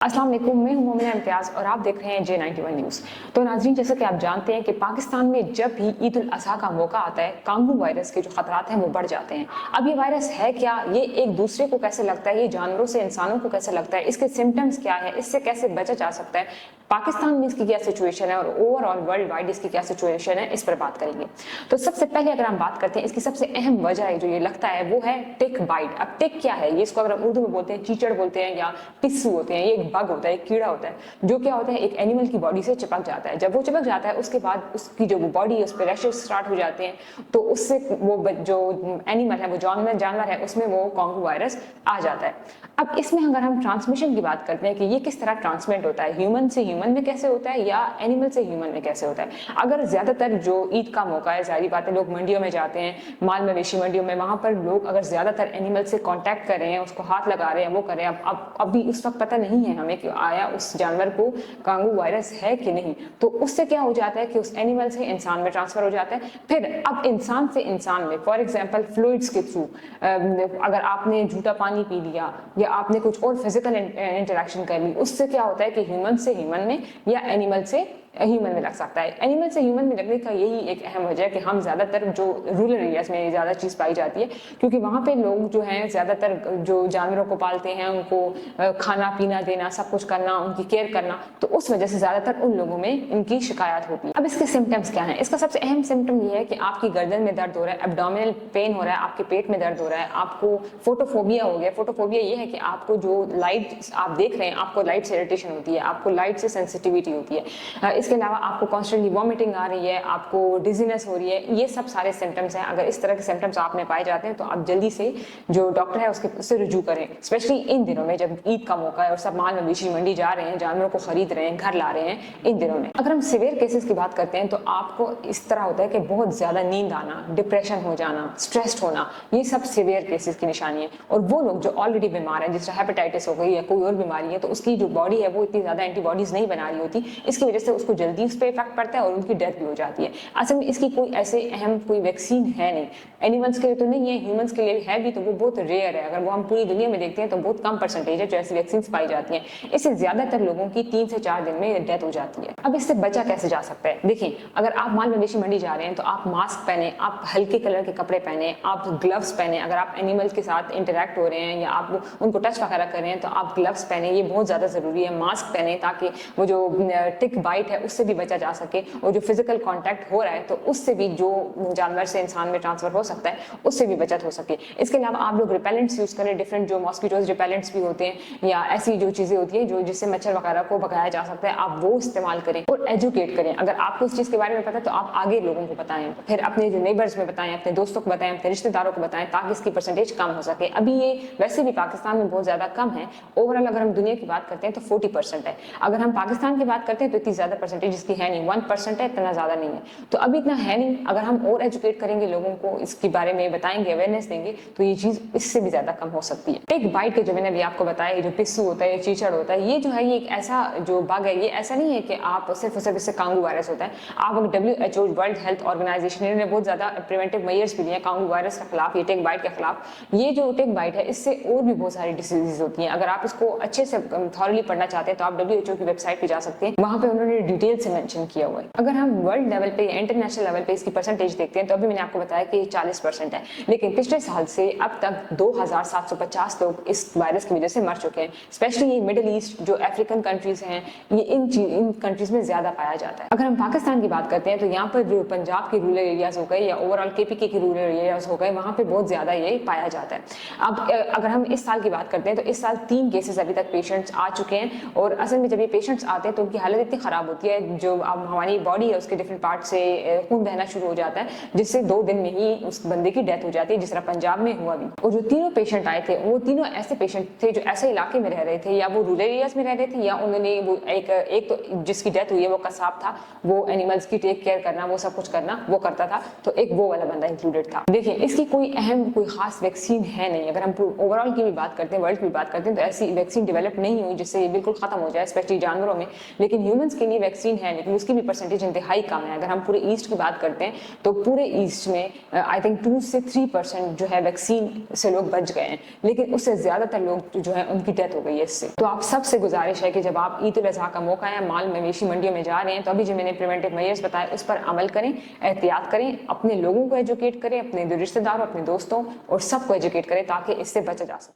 अस्सलाम वालेकुम, मैं हूं मोमिना इम्तियाज़ और आप देख रहे हैं J91 न्यूज़। तो नाज़रीन, जैसा कि आप जानते हैं कि पाकिस्तान में जब भी ईद उल अज़हा का मौका आता है, कांगू वायरस के जो खतरात हैं वो बढ़ जाते हैं। अब ये वायरस है क्या, ये एक दूसरे को कैसे लगता है, ये जानवरों से इंसानों को कैसे लगता है, इसके सिम्टम्स क्या है, इससे कैसे बचा जा सकता है, पाकिस्तान में इसकी क्या सिचुएशन है और ओवरऑल वर्ल्ड वाइड इसकी क्या सिचुएशन है, इस पर बात करेंगे। तो सबसे पहले अगर हम बात करते हैं, इसकी सबसे अहम वजह है जो ये लगता है वो है टिक बाइट। अब टिक क्या है, ये इसको अगर हम उर्दू में बोलते हैं चीचड़ बोलते हैं या पिस्सू होते हैं। ये एक बग होता है, एक कीड़ा होता है जो क्या होता है एक एनिमल की बॉडी से चिपक जाता है। जब वो चिपक जाता है उसके बाद उसकी जो बॉडी है उस पर रैशेस स्टार्ट हो जाते हैं, तो उससे वो जो एनिमल है, वो जानवर है, उसमें वो कांगू वायरस आ जाता है। अब इसमें अगर हम ट्रांसमिशन की बात करते हैं कि ये किस तरह ट्रांसमिट होता है, ह्यूमन से ह्यूमन में कैसे होता है या एनिमल से ह्यूमन में कैसे होता है। अगर ज्यादातर जो ईद का मौका है, जाहिर बात है लोग मंडियों में जाते हैं, माल मवेशी मंडियों में, वहां पर लोग अगर ज्यादातर एनिमल से कांटेक्ट कर रहे हैं, उसको हाथ लगा रहे हैं, वो कर रहे हैं। अब अभी उस वक्त पता नहीं है हमें कि आया उस जानवर को कांगू वायरस है कि नहीं, तो उससे क्या हो जाता है कि उस एनिमल से इंसान में ट्रांसफर हो जाता है। फिर अब इंसान से इंसान में, फॉर एग्जाम्पल फ्लूइड्स के थ्रू, अगर आपने झूठा पानी पी लिया या आपने कुछ और फिजिकल इंटरेक्शन कर ली, उससे क्या होता है कि ह्यूमन से ह्यूमन में या एनिमल से ह्यूमन में लग सकता है। एनिमल से ह्यूमन में लगने का यही एक अहम वजह है कि हम ज्यादातर जो रूरल एरियाज में ज्यादा चीज पाई जाती है, क्योंकि वहां पे लोग जो हैं ज्यादातर जो जानवरों को पालते हैं उनको खाना पीना देना, सब कुछ करना, उनकी केयर करना, तो उस वजह से ज्यादातर उन लोगों में इनकी शिकायत होती है। अब इसके सिम्टम्स क्या है? इसका सबसे अहम सिम्टम ये है कि आपकी गर्दन में दर्द हो रहा है, एब्डोमिनल पेन हो रहा है, आपके पेट में दर्द हो रहा है, आपको फोटोफोबिया हो गया। फोटोफोबिया ये है कि आपको जो लाइट आप देख रहे हैं, आपको लाइट से इरिटेशन होती है, आपको लाइट से सेंसिटिविटी होती है। इसके अलावा आपको कॉन्स्टेंटली वॉमिटिंग आ रही है, आपको डिजीनेस हो रही है। ये सब सारे सिम्टम्स हैं। अगर इस तरह के सिम्टम्स आप में पाए जाते हैं तो आप जल्दी से जो डॉक्टर है उससे रुजू करें, स्पेशली इन दिनों में जब ईद का मौका है और सब माल मवेशी मंडी जा रहे हैं, जानवरों को खरीद रहे हैं, घर ला रहे हैं इन दिनों में। अगर हम सिवियर केसेस की बात करते हैं तो आपको इस तरह होता है कि बहुत ज्यादा नींद आना, डिप्रेशन हो जाना, स्ट्रेस्ड होना, ये सब सिवियर केसेस की निशानी है। और वो लोग जो ऑलरेडी बीमार है, जिस हेपेटाइटिस हो गई या कोई और बीमारी है, तो उसकी जो बॉडी है वो इतनी ज्यादा एंटीबॉडीज नहीं बना रही होती, इसकी वजह से उसको जल्दी उस पर इफेक्ट पड़ता है और उनकी डेथ भी हो जाती है। असल में इसकी कोई ऐसे अहम कोई वैक्सीन है नहीं, एनिमल्स के लिए तो नहीं है, ह्यूमंस के लिए है भी तो वो बहुत रेयर है। अगर वो हम पूरी दुनिया में देखते हैं तो बहुत कम परसेंटेज है जो ऐसी वैक्सीन पाई जाती हैं। इससे ज्यादातर लोगों की 3 से 4 दिन में डेथ हो जाती है। अब इससे बचा कैसे जा सकता है? देखिए, अगर आप माल मवेशी मंडी जा रहे हैं तो आप मास्क पहने, आप हल्के कलर के कपड़े पहने, आप ग्लव्स पहने। अगर आप एनिमल्स के साथ इंटरेक्ट हो रहे हैं या आप उनको टच वगैरह कर रहे हैं तो आप ग्लव्स पहने, ये बहुत ज्यादा जरूरी है। मास्क पहने ताकि वो जो टिक बाइट है उससे भी बचा जा सके, और जो फिजिकल कांटेक्ट हो रहा है तो उससे भी जो जानवर से इंसान में ट्रांसफर हो सकता है उससे भी बचत हो सके। इसके अलावा आप लोग रिपेलेंट्स यूज करें, डिफरेंट जो मॉस्किटोज रिपेलेंट्स भी होते हैं या ऐसी जो चीजें होती है जो जिससे मच्छर वगैरह को भगाया जा सकता है, आप वो इस्तेमाल करें। और एजुकेट करें, अगर आपको इस चीज के बारे में पता है तो आप आगे लोगों को बताएं, फिर अपने जो नेबर्स में बताएं, अपने दोस्तों को बताएं, अपने रिश्तेदारों को बताएं, ताकि इसकी परसेंटेज कम हो सके। अभी ये वैसे भी पाकिस्तान में बहुत ज्यादा कम है। ओवरऑल अगर हम दुनिया की बात करते हैं तो 40% है। अगर हम पाकिस्तान की बात करते हैं तो इतनी ज्यादा परसेंटेज इसकी है नहीं, 1% है, इतना ज्यादा नहीं है। तो अभी इतना है नहीं। अगर हम और एजुकेट करेंगे, लोगों को इसके बारे में बताएंगे, अवेयरनेस देंगे, तो ये चीज इससे भी ज्यादा कम हो सकती है। टिक बाइट के जो मैंने अभी आपको बताया, जो पिस्सू होता है, चीचड़ होता है, ये जो है ये एक ऐसा जो बग है, ये ऐसा नहीं है कि आप सिर्फ इससे कांगू वायरस होता है। आप WHO वर्ल्ड हेल्थ ऑर्गेनाइजेशन ने बहुत ज्यादा प्रिवेंटिव मेजर्स भी लिए कांगू वायरस के खिलाफ, ये टिक बाइट के खिलाफ। ये जो टिक बाइट है इससे और भी बहुत सारी डिसीजेज होती हैं। अगर आप इसको अच्छे से थॉरली पढ़ना चाहते हैं तो आप WHO की वेबसाइट पे जा सकते हैं, वहां पे उन्होंने डिटेल से मेंशन किया हुआ है। अगर हम वर्ल्ड लेवल पे, इंटरनेशनल लेवल पे इसकी परसेंटेज देखते हैं तो अभी मैंने आपको बताया कि 40% है, लेकिन पिछले साल से अब तक 2750 लोग इस वायरस की वजह से मर चुके हैं। स्पेशली ये मिडिल ईस्ट जो अफ्रीकन कंट्रीज हैं, ये इन कंट्रीज में ज्यादा पाया जाता है। अगर हम पाकिस्तान की बात करते हैं तो यहाँ पर जो पंजाब के रूरल एरियाज हो गए या ओवरऑल KPK के रूरल एरियाज हो गए, वहां पे बहुत ज्यादा ये पाया जाता है। अब अगर हम इस साल की बात करते हैं तो इस साल 3 केसेस अभी तक पेशेंट्स आ चुके हैं। और असल में जब ये पेशेंट्स आते हैं तो उनकी हालत इतनी खराब होती है, जो अब हमारी बॉडी है उसके डिफरेंट पार्ट से खून बहना शुरू हो जाता है, जिससे 2 दिन में ही उस बंदे की डेथ हो जाती है, जिस तरह पंजाब में हुआ भी। और जो तीनों पेशेंट आए थे वो तीनों ऐसे पेशेंट थे जो ऐसे इलाके में रह रहे थे, या वो रूरल एरियाज में रह रहे थे, या उन्होंने वो एक तो जिसकी डेथ हुई है वो कसाब था, वो एनिमल्स की टेक केयर करना, वो सब कुछ करना वो करता था, तो एक वो वाला बंदा इंक्लूडेड था। देखिए, इसकी कोई अहम कोई खास वैक्सीन है नहीं। अगर हम ओवरऑल की भी बात करते हैं, वर्ल्ड की बात करते हैं, तो ऐसी वैक्सीन डेवलप नहीं हुई जिससे ये बिल्कुल खत्म हो जाए, स्पेशली जानवरों में। लेकिन ह्यूमंस के लिए वैक्सीन वैक्सीन है लेकिन उसकी भी परसेंटेज इंतहाई कम है। अगर हम पूरे ईस्ट की बात करते हैं तो पूरे ईस्ट में आई थिंक 2 से 3% जो है वैक्सीन से लोग बच गए हैं, लेकिन उससे ज्यादातर लोग जो है उनकी डेथ हो गई है इससे। तो आप सबसे गुजारिश है कि जब आप ईद उल अजहा का मौका है, माल मवेशी मंडियों में जा रहे हैं, तो अभी जो मैंने प्रिवेंटिव मेजर्स बताए उस पर अमल करें, एहतियात करें, अपने लोगों को एजुकेट करें, अपने रिश्तेदारों, अपने दोस्तों और सबको एजुकेट करें ताकि इससे बचा जा सके।